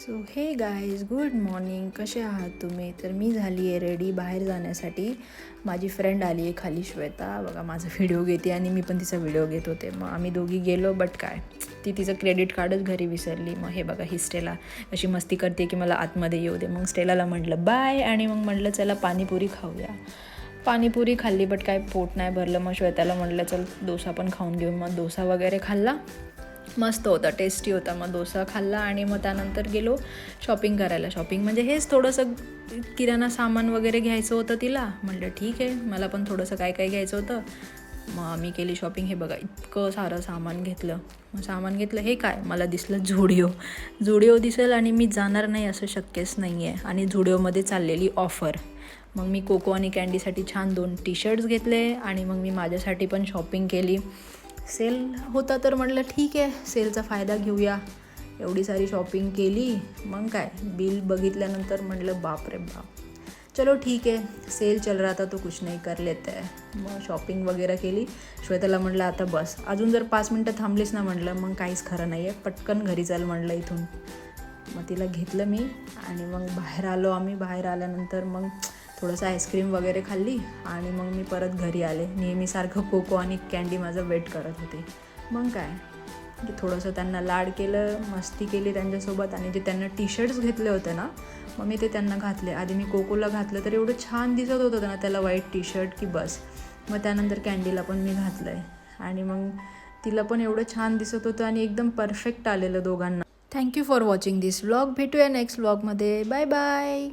So हे guys, good morning. कसे आहात तुम्ही? तर मी झाली आहे रेडी बाहेर जाण्यासाठी. माझी फ्रेंड आली आहे खाली, श्वेता. बघा माझा व्हिडिओ घेते आणि मी पण तिचा व्हिडिओ घेत होते. मग आम्ही दोघी गेलो, बट काय ती तिचं क्रेडिट कार्डच घरी विसरली. मग हे बघा, ही स्टेला अशी मस्ती करते की मला आतमध्ये येऊ दे. मग स्टेलाला म्हटलं बाय आणि मग म्हटलं चला पाणीपुरी खाऊया. पाणीपुरी खाल्ली, बट काय पोट नाही भरलं. मग श्वेताला म्हटलं चल डोसा पण खाऊन घेऊ. मग डोसा वगैरे खाल्ला, मस्त होता, टेस्टी होता. मग डोसा खाल्ला आणि मग त्यानंतर गेलो शॉपिंग करायला. शॉपिंग म्हणजे हेच थोडंसं किराणा सामान वगैरे घ्यायचं होतं तिला. म्हटलं ठीक आहे, मला पण थोडंसं काय काय घ्यायचं होतं. मग आम्ही केली शॉपिंग. हे बघा इतकं सारं सामान घेतलं. मग सामान घेतलं, हे काय मला दिसलं झुडिओ दिसेल आणि मी जाणार नाही असं शक्यच नाही आहे. आणि झुडिओमध्ये चाललेली ऑफर. मग मी कोको आणि कँडीसाठी छान 2 टी-शर्ट्स घेतले आणि मग मी माझ्यासाठी पण शॉपिंग केली. सेल होता तर म्हटलं ठीक आहे, सेलचा फायदा घेऊया. एवढी सारी शॉपिंग केली. मग काय बिल बघितल्यानंतर म्हटलं बाप रे बाप, चलो ठीक आहे, सेल चल रहा था तो कुछ नहीं कर लेते है. मग शॉपिंग वगैरे केली. श्वेताला म्हटलं आता बस, अजून जर 5 मिनटं थांबलीस ना म्हटलं मग काहीच खरं नाही आहे, पटकन घरी चाल म्हटलं इथून. मग तिला घेतलं मी आणि मग बाहेर आलो आम्ही. बाहेर आल्यानंतर मग थोडंसं आईस्क्रीम वगैरे खाल्ली आणि मग मी परत घरी आले. नेहमीसारखं कोको आणि कँडी माझं वेट करत होते. मग काय की थोडंसं त्यांना लाड केलं, मस्ती केली त्यांच्यासोबत. आणि जे त्यांना टी-शर्ट्स घेतले होते ना, मग मी ते त्यांना घातले. आधी मी कोकोला घातलं तर एवढं छान दिसत होतं ना त्याला व्हाईट टी-शर्ट की बस. मग त्यानंतर कँडीला पण मी घातलं आहे आणि मग तिला पण एवढं छान दिसत होतं आणि एकदम परफेक्ट आलेलं दोघांना. Thank you for watching this vlog. भेटूया नेक्स्ट व्लॉगमध्ये. Bye bye.